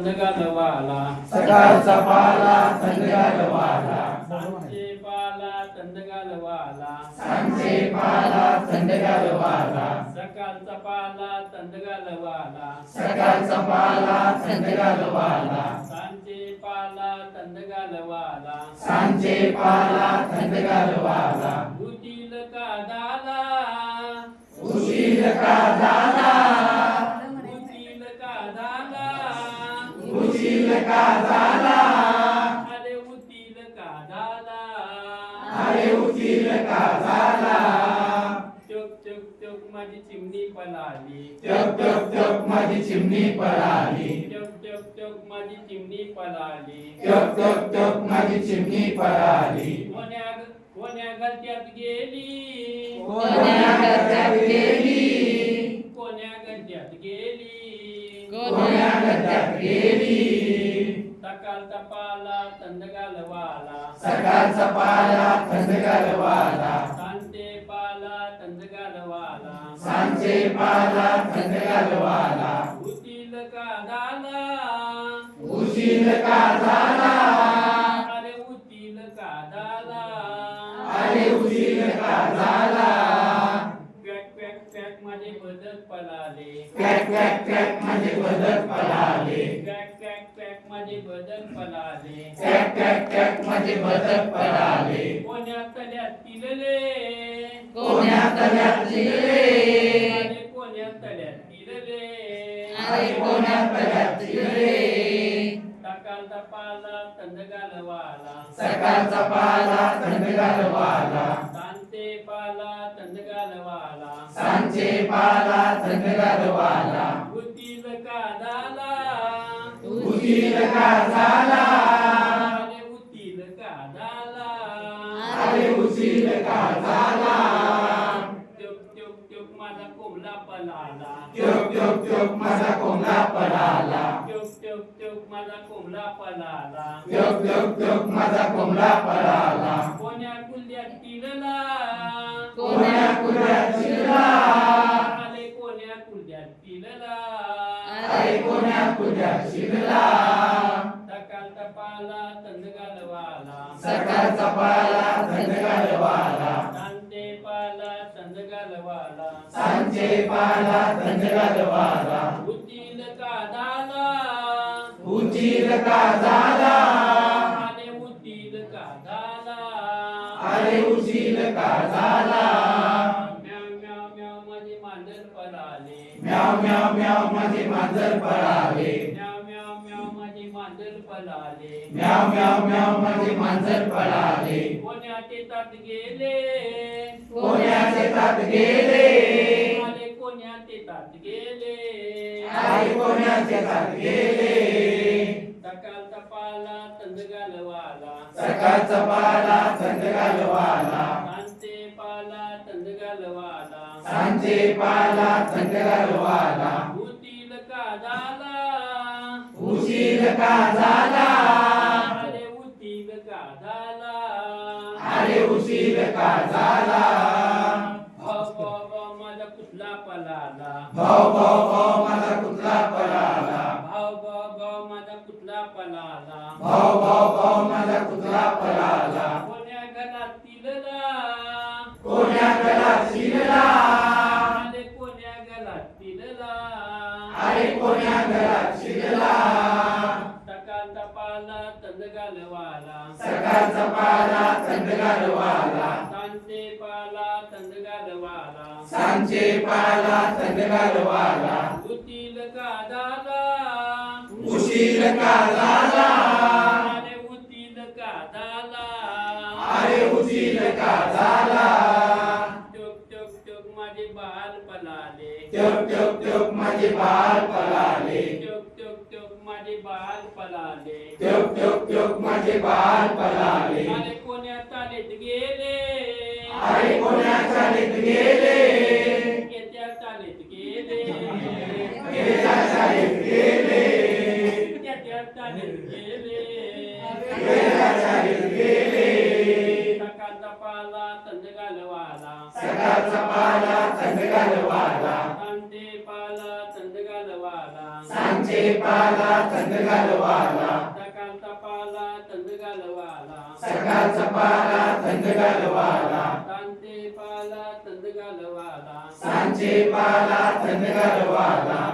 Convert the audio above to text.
थंड घालवाला सकाळचा पाला थंड घालवाला सांजे पाला थंड घालवाला सांजे पाला थंड घालवाला सकाळचा पाला थंड घालवाला सकाळचा पाला थंड घालवाला सांजे पाला थंड घालवाला सांजे पाला थंड घालवाला उतील का झाला उशीर का झाला उतील का झाला उशीर का झाला अरे उतील का झाला अरे उशीर का झाला चोक चोक चोक माझी चिमणी पळाली टक टक टक माझी चिमणी पळाली चोक चोक चोक माझी चिमणी पळाली टक टक टक माझी चिमणी पळाली कोण्या गड्ड्यात गेली कोण्या गड्ड्यात गेली कोण्या गड्ड्यात गेली कोण्या गड्ड्यात गेली सकाळचा पाला थंड घालवाला सकाळचा पाला थंड घालवाला सांजे पाला थंड घालवाला सांजे पाला थंड घालवाला उतील का झाला उशीर का झाला अरे उतील का झाला अरे उशीर का झाला पॅक पॅक पॅक माझे बदक पळाले पॅक पॅक पॅक माझे बदक पळाले पॅक पॅक पॅक माझे बदक पळाले पॅक पॅक पॅक माझे बदक पळाले कोण्या तल्यात तिलले कोण्या तळ्यात शिरले अरे कोण्या तल्यात तिलले अरे कोण्या तळ्यात शिरले सकाळचा पाला थंड घालवाला सकाळचा पाला थंड घालवाला सांजे पाला थंड घालवाला सांजे पाला थंड घालवाला उतील का झाला उशीर का झाला अरे उतील का झाला अरे उशीर का झाला चोक चोक चोक माझा कोंबडा पळाला टक टक टक माझा कोंबडा पळाला चोक चोक चोक माझा कोंबडा पळाला टक टक टक माझा कोंबडा पळाला कोण्या कुल्ल्यात तिलला कोण्या कुल्यात शिरला अरे कोण्या कुल्ल्यात तिलला अरे कोण्या कुल्यात शिरला सकाळचा पाला थंड घालवाला सकाळचा पाला थंड घालवाला सांजे पाला थंड घालवाला सांजे पाला थंड घालवाला उतील का झाला उशीर का झाला अरे उतील का झाला अरे उशीर का झाला म्याव म्याव म्याव माझे मांजर पळाले म्याव म्याव म्याव माझे मांजर पळाले म्याव म्याव म्याव माझे मांजर पळाले म्याव म्याव म्याव माझे मांजर पळाले कोण्या शेतात गेले कोण्या शेतात गेले अरे कोण्या शेतात गेले आई कोण्या शेतात गेले सकाळचा पाला थंड घालवाला सकाळचा पाला थंड घालवाला सांजे पाला थंड घालवाला सांजे पाला थंड घालवाला उतील का झाला उशीर का झाला अरे उतील का झाला अरे उशीर का झाला माझा कुठला पळाला भाऊ भाऊ भाऊ माझा कुत्रा पळाला भाव माझा कुठला पळाला भाऊ भाऊ भाऊ माझा कुत्रा पळाला कोण्या घरात तिलला कोण्या घरात शिरला अरे कोण्या घरात तिलला अरे कोण्या घरात शिरला सकाळचा पाला थंड घालवाला सकाळचा पाला थंड घालवाला सांजे पाला थंड घालवाला सांजे पाला थंड घालवाला उतील का झाला उशीर का झाला अरे उतील का झाला अरे उशीर का झाला चोक चोक चोक माझे बाल पळाले टक टक टक माझे बाळ पळाले चोक चोक चोक माझे बाल पळाले टक टक टक माझे बाळ पळाले अरे कोण्या चालेत गेले अरे कोण्या शाळेत गेले येत्या चालेत गेले गेल्या शाळेत गेले येत्या चालेत गेले गेल्या शाळेत गेले सकाळचा पाला थंड घालवाला सकाळचा पाला थंड घालवाला सांजे पाला थंड घालवाला सांजे पाला थंड घालवाला सकाळचा पाला थंड घालवाला सकाळचा पाला थंड घालवाला सांजे पाला थंड घालवाला सांजे पाला थंड घालवाला